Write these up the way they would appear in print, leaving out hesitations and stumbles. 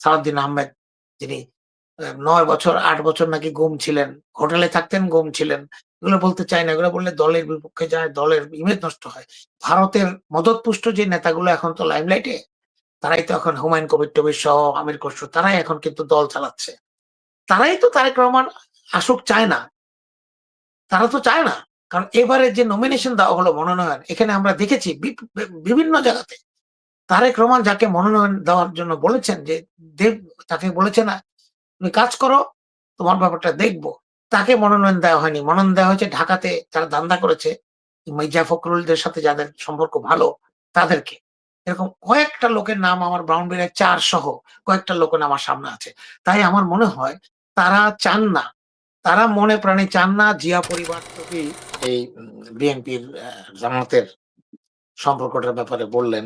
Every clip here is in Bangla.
সালাউদ্দিন আহমেদ, যিনি ৯ বছর ৮ বছর নাকি গুম ছিলেন, হোটেলে থাকতেন, গুম ছিলেন। এগুলো বলতে চাই না। এগুলো বললে দলের বিপক্ষে যায়, দলের ইমেজ নষ্ট হয়। ভারতের মদতপুষ্ট যে নেতাগুলো এখন তো লাইমলাইটে, তারাই তো এখন হুমায়ুন কবির-টবির সহ আমির খসরু, তারাই এখন কিন্তু দল চালাচ্ছে। তারাই তো তারেক রহমান আসুক চায় না। তারা তো চায় না। কারণ এবারে যে নমিনেশন দেওয়া হলো, মনোনয়ন, এখানে আমরা দেখেছি বিভিন্ন জায়গাতে তারেক রহমান যাকে মনোনয়ন দেওয়ার জন্য বলেছেন যে দেব, তাকে বলেছে না, তুমি কাজ করো, তোমার ব্যাপারটা দেখবো। তাকে মনোনয়ন দেওয়া হয়নি। মনোনয়ন দেওয়া হয়েছে ঢাকাতে যারা দান্দা করেছে, মির্জা ফখরুলদের সাথে যাদের সম্পর্ক ভালো, তাদেরকে। এরকম কয়েকটা লোকের নাম আমার ব্রাউনবিলের ৪ সহ কয়েকটা লোকের নাম আমার সামনে আছে। তাই আমার মনে হয় তারা চান না, তারা মনে প্রাণে চান না জিয়া পরিবার থেকেই এই বিএনপির জামাতের সম্পর্কটার ব্যাপারে বললেন,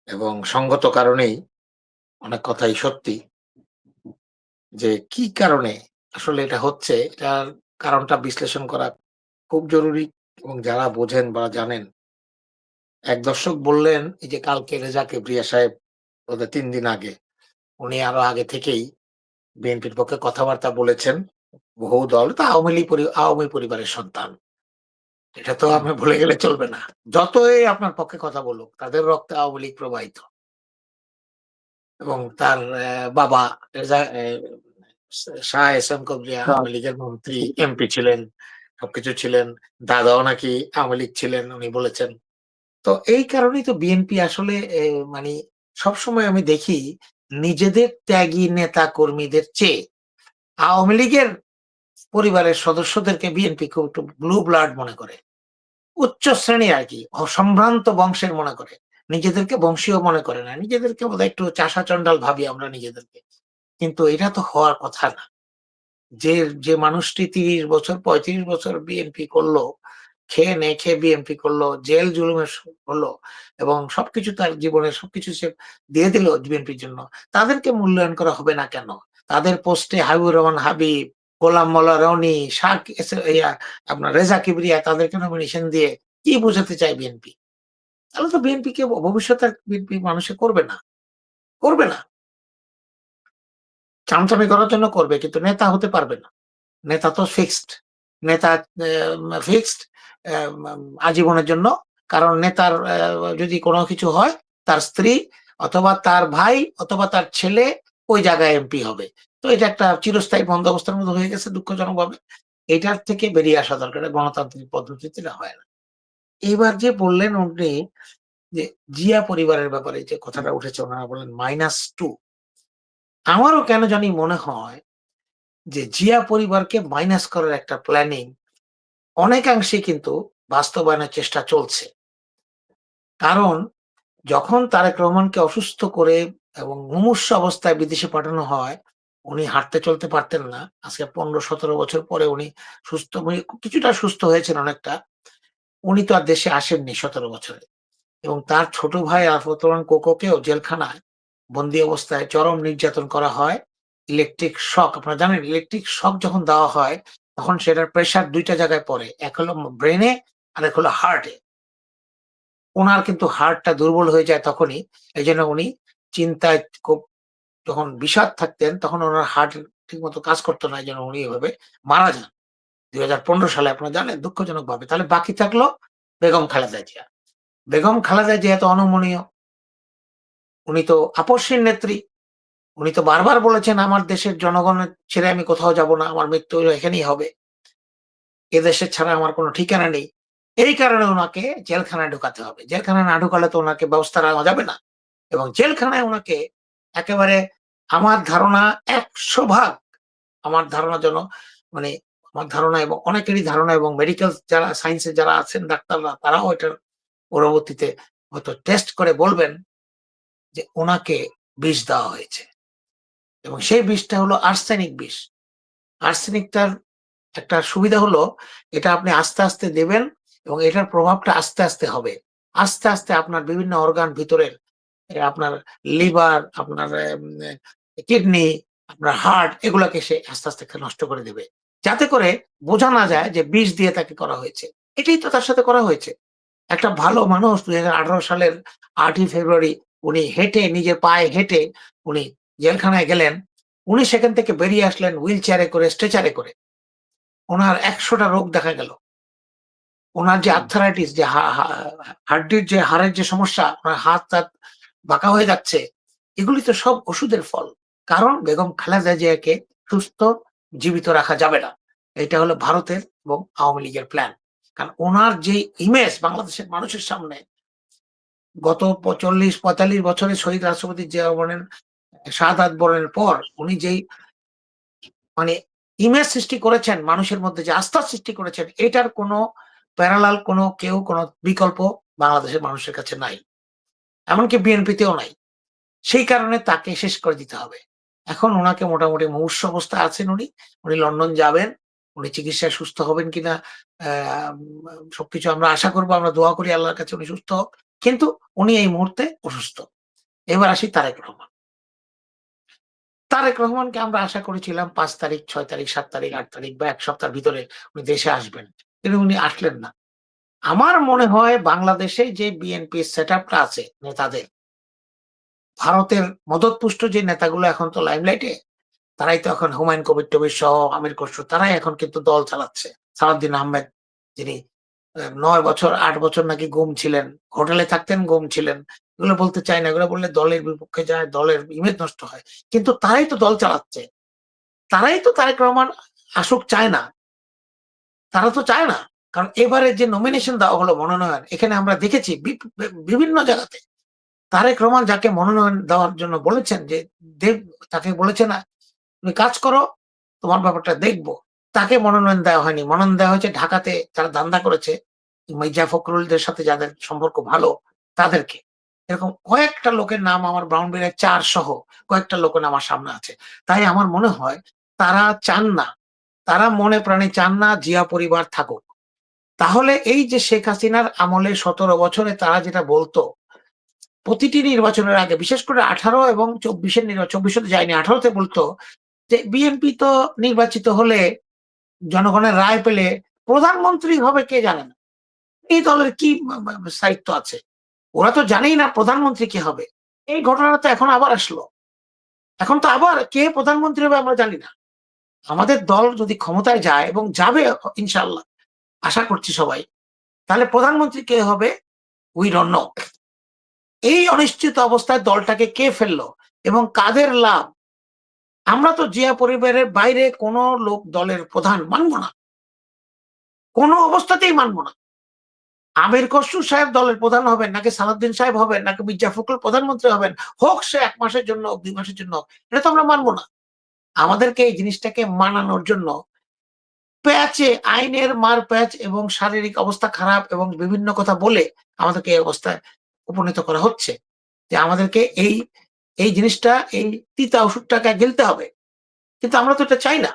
এবং সঙ্গত কারণেই অনেক কথাই সত্যি। যে কি কারণে আসলে এটা হচ্ছে, এটার কারণটা বিশ্লেষণ করা খুব জরুরি, এবং যারা বোঝেন বা জানেন। এক দর্শক বললেন, এই যে কালকে রেজা কিবরিয়া সাহেব বোধহয় ৩ দিন আগে, উনি আরো আগে থেকেই বিএনপির পক্ষে কথাবার্তা বলেছেন। বহু দল তো আওয়ামী পরিবারের সন্তান। এটা তো আপনি ভুলে গেলে চলবে না। যতই আপনার পক্ষে কথা বলুক, তাদের রক্তে আওয়ামী লীগ প্রবাহিত। এবং তার বাবা রেজা শাহ এহসান কিবরিয়া আওয়ামী লীগের মন্ত্রী, এমপি ছিলেন, সবকিছু ছিলেন। দাদাও নাকি আওয়ামী লীগ ছিলেন, উনি বলেছেন। তো এই কারণেই তো বিএনপি আসলে মানে সবসময় আমি দেখি নিজেদের ত্যাগী নেতা কর্মীদের চেয়ে আওয়ামী লীগের পরিবারের সদস্যদেরকে বিএনপি খুব একটু ব্লু ব্লাড মনে করে, উচ্চ শ্রেণী আর কি, সম্ভ্রান্ত বংশের মনে করে। নিজেদেরকে বংশীয় মনে করে না, নিজেদেরকে বোধহয় একটু চাষা চন্ডাল ভাবি আমরা নিজেদেরকে। কিন্তু এটা তো হওয়ার কথা না। যে যে মানুষটি ৩০ বছর ৩৫ বছর বিএনপি করলো, খেয়ে না খেয়ে বিএনপি করলো, জেল জুলুমের হলো, এবং সবকিছু তার জীবনের সবকিছু সে দিয়ে দিল বিএনপির জন্য। তাদেরকে মূল্যায়ন করা হবে না কেন? তাদের পোস্টে হাবিবুর রহমান হাবিব, গোলাম মোল্লা রনি, আপনার রেজা কিবরিয়া, তাদেরকে নমিনেশন দিয়ে কি বোঝাতে চায় বিএনপি? তাহলে তো বিএনপি কে ভবিষ্যতে বিএনপি মানুষে করবে না, করবে না। চামচামি করার জন্য করবে, কিন্তু নেতা হতে পারবে না। নেতা তো ফিক্সড। নেতা ফিক্সড আজীবনের জন্য। কারণ নেতার যদি কোনো কিছু হয়, তার স্ত্রী অথবা তার ভাই অথবা তার ছেলে ওই জায়গায় এমপি হবে। তো এটা একটা চিরস্থায়ী বন্দোবস্তের মতো হয়ে গেছে দুঃখজনকভাবে। এটার থেকে বেরিয়ে আসা দরকার। এটা গণতান্ত্রিক পদ্ধতিতে এটা হয় না। এইবার যে বললেন উনি যে জিয়া পরিবারের ব্যাপারে যে কথাটা উঠেছে, ওনারা বললেন -2। আমারও কেন জানি মনে হয় যে জিয়া পরিবারকে মাইনাস করার একটা প্ল্যানিং অনেকাংশে কিন্তু বাস্তবায়নের চেষ্টা চলছে। কারণ যখন তারেক রহমানকে অসুস্থ করে এবং মুমূর্ষু অবস্থায় বিদেশে পাঠানো হয়, উনি হাঁটতে চলতে পারতেন না। আজকে ১৫-১৭ বছর পরে উনি সুস্থ, উনি কিছুটা সুস্থ হয়েছেন অনেকটা। উনি তো আর দেশে আসেননি ১৭ বছরে। এবং তার ছোট ভাই আরাফাত রহমান কোকোকেও জেলখানায় বন্দি অবস্থায় চরম নির্যাতন করা হয়। ইলেকট্রিক শক, আপনারা জানেন ইলেকট্রিক শক যখন দেওয়া হয়, তখন সেটার প্রেশার ২ টা জায়গায় পড়ে। এক হলো ব্রেইনে, আরেক হলো হার্টে। উনার কিন্তু হার্টটা দুর্বল হয়ে যায় তখনই। এজন্য উনি চিন্তায় খুব, যখন বিষাদ থাকতেন তখন উনার হার্ট ঠিকমতো কাজ করত না। এজন্য উনি এভাবে মারা যান। ২০১৫ সালে, আপনারা জানেন, দুঃখজনকভাবে। তাহলে বাকি থাকলো বেগম খালেদা জিয়া। বেগম খালেদা জিয়া তো অনমনীয়। উনি তো আপসহীন নেত্রী। উনি তো বারবার বলেছেন, আমার দেশের জনগণের ছেড়ে আমি কোথাও যাব না। আমার মৃত্যু এখানেই হবে। এদেশে ছাড়া আমার কোনো ঠিকানা নেই। এই কারণে উনাকে জেলখানায় ঢুকাতে হবে। জেলখানায় না ঢুকালে তো উনাকে ব্যবস্থা নেওয়া যাবে না। এবং জেলখানায় উনাকে একেবারে, আমার ধারণা ১০০ ভাগ, আমার ধারণা যেন, মানে আমার ধারণা এবং অনেকেরই ধারণা, এবং মেডিকেল যারা সায়েন্সে যারা আছেন ডাক্তাররা, তারাও এটার পরবর্তীতে হয়তো টেস্ট করে বলবেন যে উনাকে বিষ দেওয়া হয়েছে। এবং সেই বিষটা হলো আর্সেনিক বিষ। আর্সেনিকটার একটা সুবিধা হলো, এটা আপনি আস্তে, আস্তে দেবেন এবং এটার প্রভাবটা আস্তে, আস্তে হবে। আস্তে, আস্তে আপনার বিভিন্ন অর্গান ভিতরের, আপনার লিভার, আপনার কিডনি, আপনার হার্ট, এগুলাকে সে আস্তে, আস্তে নষ্ট করে দেবে। যাতে করে বোঝা না যায় যে বিষ দিয়ে তাকে করা হয়েছে। এটাই তো তার সাথে করা হয়েছে। একটা ভালো মানুষ ২০১৮ সালের ৮ই ফেব্রুয়ারি উনি হেঁটে, নিজের পায়ে হেঁটে উনি জেলখানায় গেলেন, উনি সেখান থেকে বেরিয়ে আসলেন হুইল চেয়ারে করে, স্ট্রেচারে করে। ওনার ১০০টা রোগ দেখা গেল। ওনার যে আর্থারাইটিস, যে হাড্ডির যে হাড়ের যে সমস্যা, ওনার হাত-টাত বাঁকা হয়ে যাচ্ছে, এগুলি তো সব ওষুধের ফল। কারণ বেগম খালেদা জিয়াকে সুস্থ জীবিত রাখা যাবে না। এটা হলো ভারতের এবং আওয়ামী লীগের প্ল্যান। কারণ ওনার যে ইমেজ বাংলাদেশের মানুষের সামনে, গত ৪০-৪৫ বছরে শহীদ রাষ্ট্রপতি জিয়া রহমানের শাহাদাত বরণের পর উনি যেই মানে ইমেজ সৃষ্টি করেছেন, মানুষের মধ্যে যে আস্থা সৃষ্টি করেছেন, এটার কোনো প্যারালাল কোনো বিকল্প বাংলাদেশের মানুষের কাছে নাই। এমনকি বিএনপিতেও নাই। সেই কারণে তাকে শেষ করে দিতে হবে। এখন উনাকে মোটামুটি মুমূর্ষু অবস্থায় আছেন উনি। উনি লন্ডন যাবেন। উনি চিকিৎসায় সুস্থ হবেন কিনা আ সবকিছু আমরা আশা করব, আমরা দোয়া করি আল্লাহর কাছে উনি সুস্থ হোক। কিন্তু উনি এই মুহূর্তে অসুস্থ। এবার আসি তারেক রহমান। তারেক রহমানকে আমরা আশা করেছিলাম ৫ তারিখ, ৬ তারিখ, ৭ তারিখ, ৮ তারিখ বা ১ সপ্তাহের ভিতরে উনি দেশে আসবেন। কিন্তু উনি আসলেন না। আমার মনে হয় বাংলাদেশে যে বিএনপির সেটআপটা আছে নেতাদের, ভারতের মদতপুষ্ট যে নেতাগুলো এখন তো লাইমলাইটে, তারাই তো এখন হুমায়ুন কবির-টবির সহ আমির খসরু, তারাই এখন কিন্তু দল চালাচ্ছে। সালাউদ্দিন আহমেদ, যিনি ৯ বছর ৮ বছর নাকি গুম ছিলেন, হোটেলে থাকতেন, গুম ছিলেন। এগুলো বলতে চাই না। এগুলো বললে দলের বিপক্ষে যায়, দলের ইমেজ নষ্ট হয়। কিন্তু তারাই তো দল চালাচ্ছে। তারাই তো তারেক রহমান আসুক চায় না। তারা তো চায় না। কারণ এবারে যে নমিনেশন দেওয়া হলো, মনোনয়ন, এখানে আমরা দেখেছি বিভিন্ন জায়গাতে তারেক রহমান যাকে মনোনয়ন দেওয়ার জন্য বলেছেন যে দেব, তাকে বলেছে না, "তুমি কাজ করো, তোমার ব্যাপারটা দেখব।" তাকে মনোনয়ন দেওয়া হয়নি। মনোনয়ন দেওয়া হয়েছে ঢাকাতে যারা দান্দা করেছে, মির্জা ফখরুলদের সাথে যাদের সম্পর্ক ভালো, তাদেরকে। এরকম কয়েকটা লোকের নাম আমার ব্রাউনবিলের ৪ সহ কয়েকটা লোকের নাম আমার সামনে আছে। তাই আমার মনে হয় তারা চান না, তারা মনে প্রাণে চান না জিয়া পরিবার থাকুক। তাহলে এই যে শেখ হাসিনার আমলে ১৭ বছরে তারা যেটা বলত, প্রতিটি নির্বাচনের আগে, বিশেষ করে ১৮ এবং ২৪ এর ২৪ তে যায়নি, ১৮ তে বলত যে বিএনপি তো নির্বাচিত হলে, জনগণের রায় পেলে প্রধানমন্ত্রী হবে কে জানে না। এই দলের কি স্থায়িত্ব আছে? ওরা তো জানেই না প্রধানমন্ত্রী কে হবে। এই ঘটনা তো এখন আবার আসলো। এখন তো আবার কে প্রধানমন্ত্রী হবে আমরা জানি না। আমাদের দল যদি ক্ষমতায় যায় এবং যাবে ইনশাআল্লাহ, আশা করছি সবাই, তাহলে প্রধানমন্ত্রী কে হবে উই ডোন্ট নো। এই অনিশ্চিত অবস্থায় দলটাকে কে ফেললো এবং কাদের লাভ? আমরা তো জিয়া পরিবারের বাইরে কোন লোক দলের প্রধান মানব না। কোন অবস্থাতেই মানব না। আমির খসরু সাহেব দলের প্রধান হবেন, নাকি সালাউদ্দিন সাহেব হবেন, নাকি মির্জা ফখরুল প্রধানমন্ত্রী হবেন, হোক সে ১ মাসের জন্য হোক, ২ মাসের জন্য হোক, এটা তো আমরা মানব না। আমাদেরকে এই জিনিসটাকে মানানোর জন্য প্যাচে, আইনের মারপ্যাচ এবং শারীরিক অবস্থা খারাপ এবং বিভিন্ন কথা বলে আমাদেরকে এই অবস্থায় উপনীত করা হচ্ছে। যে আমাদেরকে এই জিনিসটা, এই তিতা ওষুধটাকে গিলতে হবে। কিন্তু আমরা তো এটা চাই না।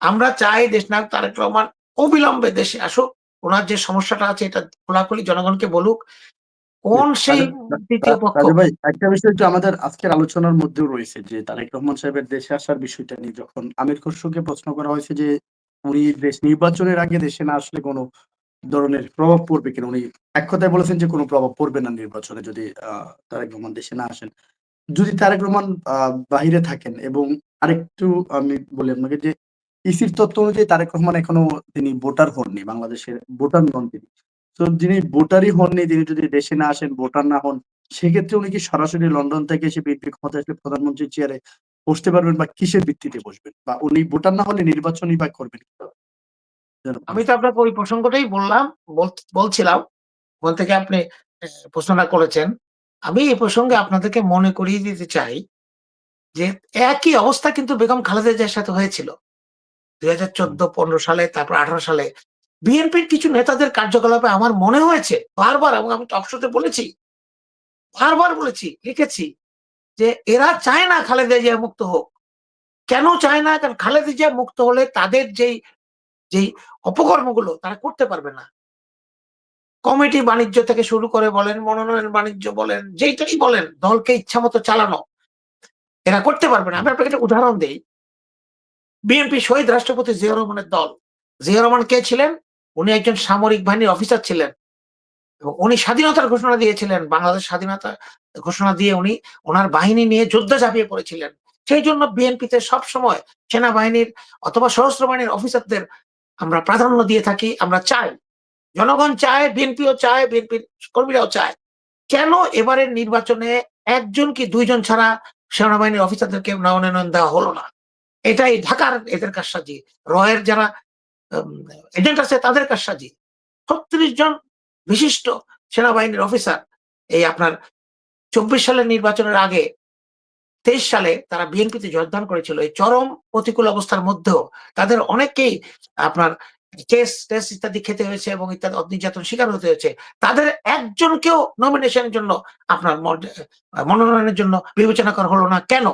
আমরা চাই দেশনায়ক তারেক রহমান অবিলম্বে দেশে আসুক। উনার যে সমস্যাটা আছে এটা খোলাখুলি জনগণকে বলুক। জি, কোন সেই রাজু তৃতীয় পক্ষ? রাজু ভাই, একটা বিষয় একটু আমাদের আজকের আলোচনার মধ্যেও রয়েছে যে তারেক রহমান সাহেবের দেশে আসার বিষয়টা নিয়ে যখন আমির খসরুকে প্রশ্ন করা হয়েছে যে উনি নির্বাচনের আগে দেশে না আসলে কোনো ধরনের প্রভাব পড়বে কিনা, উনি এক কথায় বলেছেন যে কোনো প্রভাব পড়বে না নির্বাচনে যদি তারেক রহমান দেশে না আসেন। যদি তারেক রহমান বাহিরে থাকেন এবং আরেকটু আমি বলি আপনাকে যে ইসির তথ্য অনুযায়ী তারেক রহমান এখনো তিনি ভোটার হননি, বাংলাদেশের ভোটার নন তিনি। তো যিনি ভোটারই হননি, তিনি যদি দেশে না আসেন, ভোটার না হন, সেক্ষেত্রে উনি কি সরাসরি লন্ডন থেকে এসে বিএনপি ক্ষমতায় আসলে প্রধানমন্ত্রীর চেয়ারে বসতে পারবেন বা কিসের ভিত্তিতে বসবেন? বা উনি ভোটার না হলে নির্বাচনই বা করবেন কিভাবে? আমি তো আপনাকে ওই প্রসঙ্গটাই বললাম, বলছিলাম। ওখান থেকে আপনি প্রশ্নটা করেছেন। আমি এই প্রসঙ্গে আপনাদেরকে মনে করিয়ে দিতে চাই যে একই অবস্থা কিন্তু বেগম খালেদা জিয়ার সাথে হয়েছিল। ২০১৪-১৫ সালে, তারপর ১৮ সালে বিএনপির কিছু নেতাদের কার্যকলাপে আমার মনে হয়েছে বারবার, এবং আমি টক শোতে বলেছি, বারবার বলেছি, লিখেছি যে এরা চায় না খালেদা জিয়া মুক্ত হোক। কেন চায় না? কারণ খালেদা জিয়া মুক্ত হলে তাদের যেই অপকর্মগুলো তারা করতে পারবে না। কমিটি বাণিজ্য থেকে শুরু করে বলেন, মনোনয়ন বাণিজ্য বলেন, যেইটাই বলেন, দলকে ইচ্ছামত চালানো এরা করতে পারবে না। আমি আপনাকে একটা উদাহরণ দেই। বিএনপি শহীদ রাষ্ট্রপতি জিয়াউর রহমানের দল। জিয়াউর রহমান কে ছিলেন? উনি একজন সামরিক বাহিনীর অফিসার ছিলেন। এবং উনি স্বাধীনতার ঘোষণা দিয়েছিলেন। বাংলাদেশ স্বাধীনতা ঘোষণা দিয়ে উনি ওনার বাহিনী নিয়ে যুদ্ধে ঝাঁপিয়ে পড়েছিলেন। সেই জন্য বিএনপিতে সবসময় সেনাবাহিনীর অথবা সশস্ত্র বাহিনীর অফিসারদের আমরা প্রাধান্য দিয়ে থাকি। আমরা চাই, জনগণ চায়, বিএনপিও চায়, বিএনপির কর্মীরাও চায়। কেন এবারের নির্বাচনে ১ জন কি ২ জন ছাড়া সেনাবাহিনীর অফিসারদেরকে মনোনয়ন দেওয়া হলো না? এটাই ঢাকার এদের কারসাজি। রয়ের যারা আম এজেন্ট আছে তাদের কারসাজি। ৩৬ জন বিশিষ্ট সেনাবাহিনীর অফিসার এই আপনার ২৪ সালের নির্বাচনের আগে ২৩ সালে তারা বিএনপিতে যোগদান করেছিল। এই চরম প্রতিকূল অবস্থার মধ্যেও তাদের অনেককেই আপনার কেস-টেস ইত্যাদি খেতে হয়েছে এবং ইত্যাদি নির্যাতন শিকার হতে হয়েছে। তাদের একজনকেও নমিনেশনের জন্য আপনার মনোনয়নের জন্য বিবেচনা করা হলো না কেন?